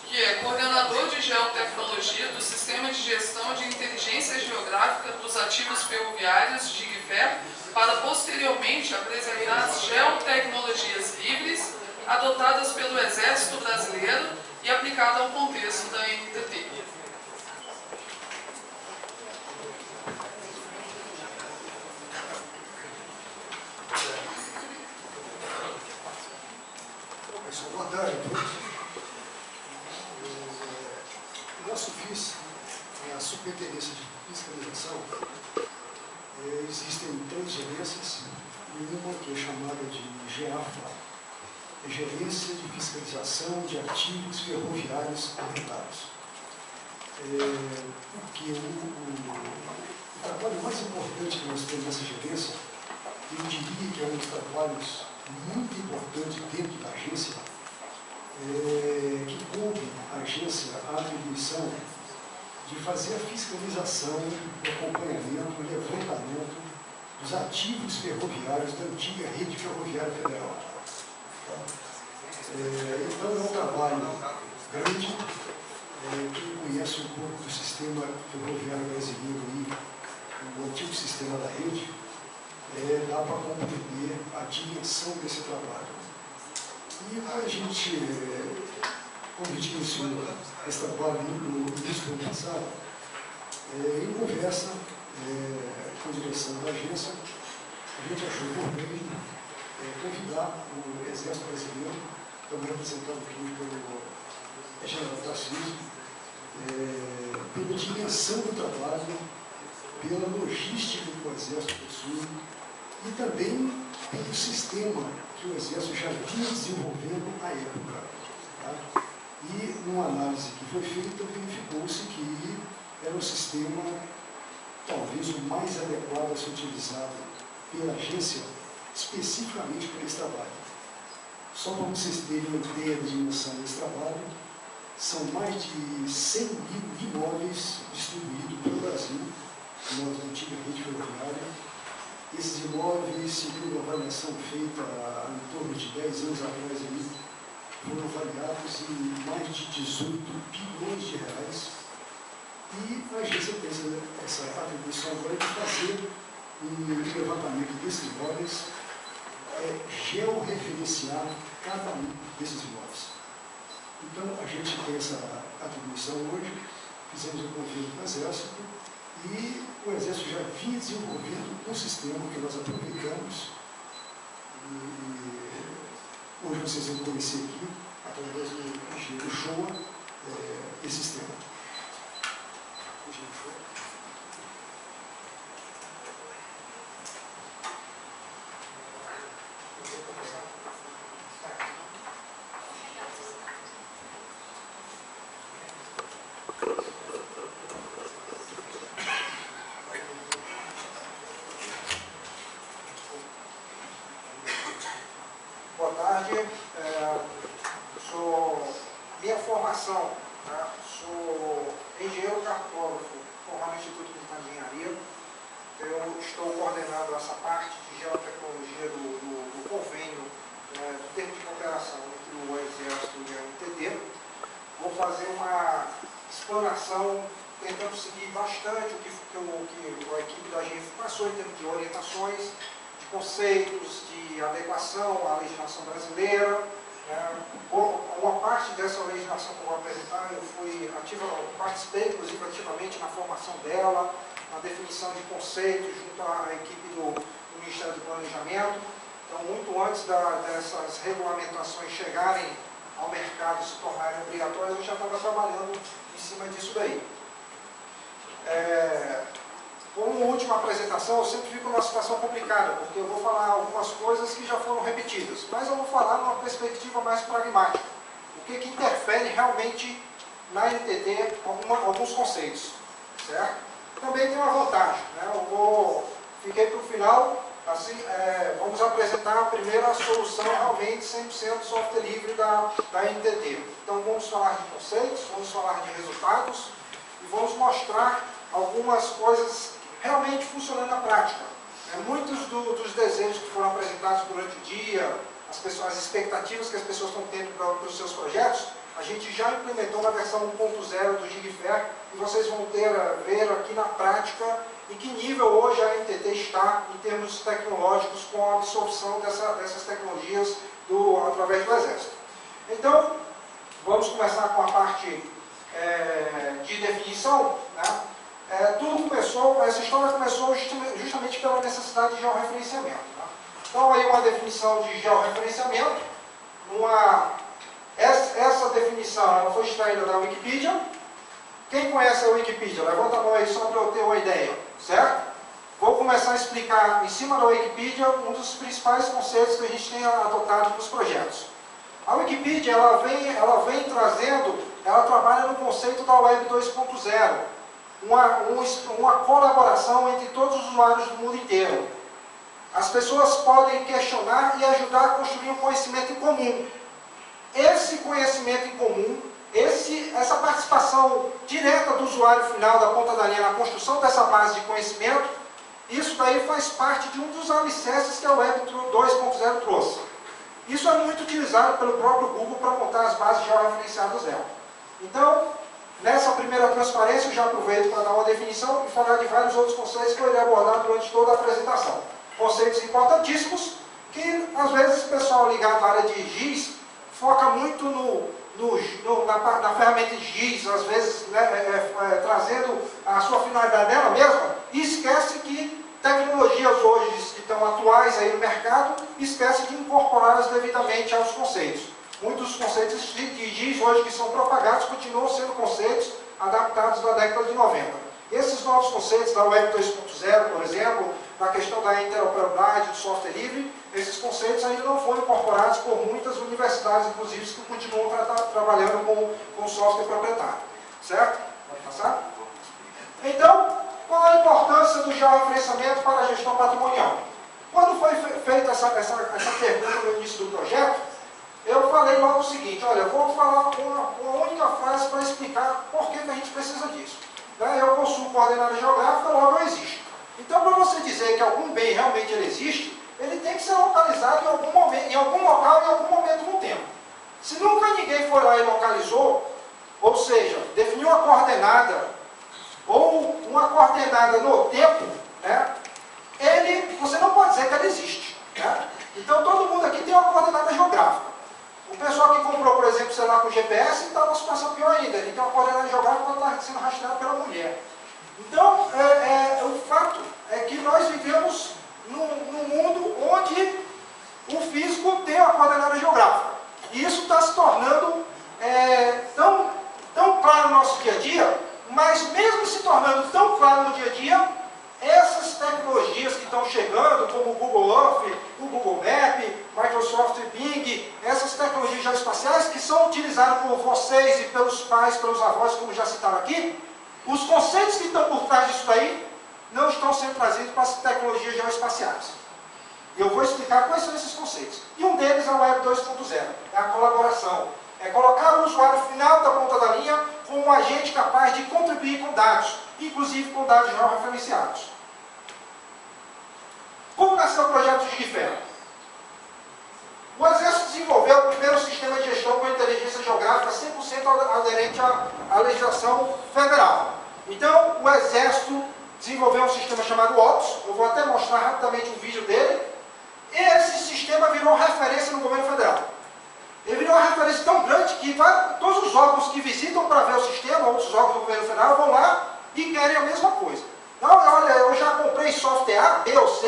que é coordenador de geotecnologia do Sistema de Gestão de Inteligência Geográfica dos Ativos Ferroviários, GIGFER, para posteriormente apresentar as geotecnologias livres adotadas pelo Exército Brasileiro e aplicadas ao contexto da NTT. Boa tarde a todos. O nosso FIS, a Superintendência de Fiscalização, existem 3 gerências e uma que é chamada de GEAFA, Gerência de Fiscalização de Ativos Ferroviários Auditados. Porque o trabalho mais importante que nós temos nessa gerência, eu diria que é um dos trabalhos muito importante dentro da agência, que coube à agência a atribuição de fazer a fiscalização, o acompanhamento, o levantamento dos ativos ferroviários da antiga rede ferroviária federal. Então é um trabalho grande, quem conhece um pouco do sistema ferroviário brasileiro e o antigo sistema da rede, dá para compreender a dimensão desse trabalho. E a gente, como a gente iniciou esse trabalho no início do ano passado, em conversa com a direção da agência, a gente achou por bem convidar o Exército Brasileiro, também representado aqui pelo general Tarcísio, pela dimensão do trabalho, pela logística que o Exército possui, e também pelo sistema que o Exército já vinha desenvolvendo à época. Tá? E, numa análise que foi feita, verificou-se que era um sistema talvez o mais adequado a ser utilizado pela agência, especificamente para esse trabalho. Só para vocês terem uma ideia da dimensão desse trabalho, são mais de 100 mil imóveis distribuídos pelo Brasil, na antiga rede ferroviária. Esses imóveis, segundo a avaliação feita em torno de 10 anos atrás, foram avaliados em mais de 18 bilhões de reais. E a agência tem essa atribuição agora de fazer um levantamento desses imóveis, georreferenciar cada um desses imóveis. Então, a gente tem essa atribuição hoje, fizemos um convênio com o Exército, e o Exército já vinha desenvolvendo um sistema que nós aproveitamos. E hoje vocês vão conhecer aqui, através do engenheiro Shoa, esse sistema. Engenheiro Shoa. Boa tarde, minha formação, né? Sou engenheiro cartógrafo, formado no Instituto de Engenharia. Eu estou coordenando essa parte de geotecnologia do convênio, do termo de cooperação entre o Exército e a NTT. Vou fazer uma explanação, tentando seguir bastante o que a equipe da GIF passou em termos de orientações, conceitos de adequação à legislação brasileira. Uma parte dessa legislação que eu vou apresentar, eu participei, inclusive, ativamente na formação dela, na definição de conceitos junto à equipe do Ministério do Planejamento. Então, muito antes dessas regulamentações chegarem ao mercado e se tornarem obrigatórias, eu já estava trabalhando em cima disso daí. Como última apresentação, eu sempre fico numa situação complicada, porque eu vou falar algumas coisas que já foram repetidas, mas eu vou falar numa perspectiva mais pragmática. O que interfere realmente na NTT alguns conceitos, certo? Também tem uma vantagem, né? Fiquei para o final, assim, vamos apresentar primeiro a solução realmente 100% software livre da NTT. Então vamos falar de conceitos, vamos falar de resultados e vamos mostrar algumas coisas realmente funcionando na prática. Muitos dos desejos que foram apresentados durante o dia, as as expectativas que as pessoas estão tendo para os seus projetos, a gente já implementou na versão 1.0 do GigFair e vocês vão ver aqui na prática em que nível hoje a NTT está em termos tecnológicos com a absorção dessas tecnologias através do Exército. Então, vamos começar com a parte de definição. Né? Essa história começou justamente pela necessidade de georreferenciamento. Né? Então, aí uma definição de georreferenciamento, essa definição ela foi extraída da Wikipedia. Quem conhece a Wikipedia? Levanta a mão aí só para eu ter uma ideia, certo? Vou começar a explicar em cima da Wikipedia um dos principais conceitos que a gente tem adotado para os projetos. A Wikipedia ela vem trazendo, ela trabalha no conceito da Web 2.0, uma colaboração entre todos os usuários do mundo inteiro. As pessoas podem questionar e ajudar a construir um conhecimento em comum. Esse conhecimento em comum, essa participação direta do usuário final da ponta da linha na construção dessa base de conhecimento, isso daí faz parte de um dos alicerces que a Web 2.0 trouxe. Isso é muito utilizado pelo próprio Google para montar as bases georreferenciadas dela. Então, nessa primeira transparência, eu já aproveito para dar uma definição e falar de vários outros conceitos que eu irei abordar durante toda a apresentação. Conceitos importantíssimos que, às vezes, o pessoal ligado à área de GIS foca muito na ferramenta de GIS, às vezes trazendo a sua finalidade dela mesma, e esquece que tecnologias hoje que estão atuais aí no mercado, esquece de incorporá-las devidamente aos conceitos. Muitos dos conceitos de GIS hoje que são propagados continuam sendo conceitos adaptados da década de 90. Esses novos conceitos da Web 2.0, por exemplo, na questão da interoperabilidade, do software livre, esses conceitos ainda não foram incorporados por muitas universidades, inclusive, que continuam trabalhando com software proprietário. Certo? Pode passar? Então, qual a importância do georreferenciamento para a gestão patrimonial? Quando foi feita essa pergunta no início do projeto, eu falei logo o seguinte: olha, eu vou falar uma única frase para explicar por que a gente precisa disso. Eu possuo coordenada geográfica, logo eu existo. Então, para você dizer que algum bem realmente ele existe, ele tem que ser localizado em algum momento, em algum local, em algum momento no tempo. Se nunca ninguém foi lá e localizou, ou seja, definiu uma coordenada, ou uma coordenada no tempo, né, você não pode dizer que ele existe. Né? Então, todo mundo aqui tem uma coordenada geográfica. O pessoal que comprou, por exemplo, sei lá, com GPS, está numa situação pior ainda. Ele tem uma coordenada geográfica que está sendo rastreada pela mulher. Então, o fato é que nós vivemos num mundo onde o físico tem uma coordenada geográfica. E isso está se tornando tão claro no nosso dia a dia, mas mesmo se tornando tão claro no dia a dia, essas tecnologias que estão chegando, como o Google Earth, o Google Map, Microsoft Bing, essas tecnologias geoespaciais que são utilizadas por vocês e pelos pais, pelos avós, como já citaram aqui, os conceitos que estão por trás disso daí não estão sendo trazidos para as tecnologias geoespaciais. E eu vou explicar quais são esses conceitos. E um deles é a Web 2.0, é a colaboração. É colocar o usuário final da ponta da linha como um agente capaz de contribuir com dados, inclusive com dados georreferenciados. Como nasceu o projeto GigFair? O Exército desenvolveu o primeiro sistema de gestão com inteligência geográfica 100% aderente à legislação federal. Então, o Exército desenvolveu um sistema chamado OPS, eu vou até mostrar rapidamente um vídeo dele, e esse sistema virou referência no governo federal. Ele virou uma referência tão grande que todos os órgãos que visitam para ver o sistema, outros órgãos do governo federal, vão lá e querem a mesma coisa. Então, olha, eu já comprei software A, B ou C,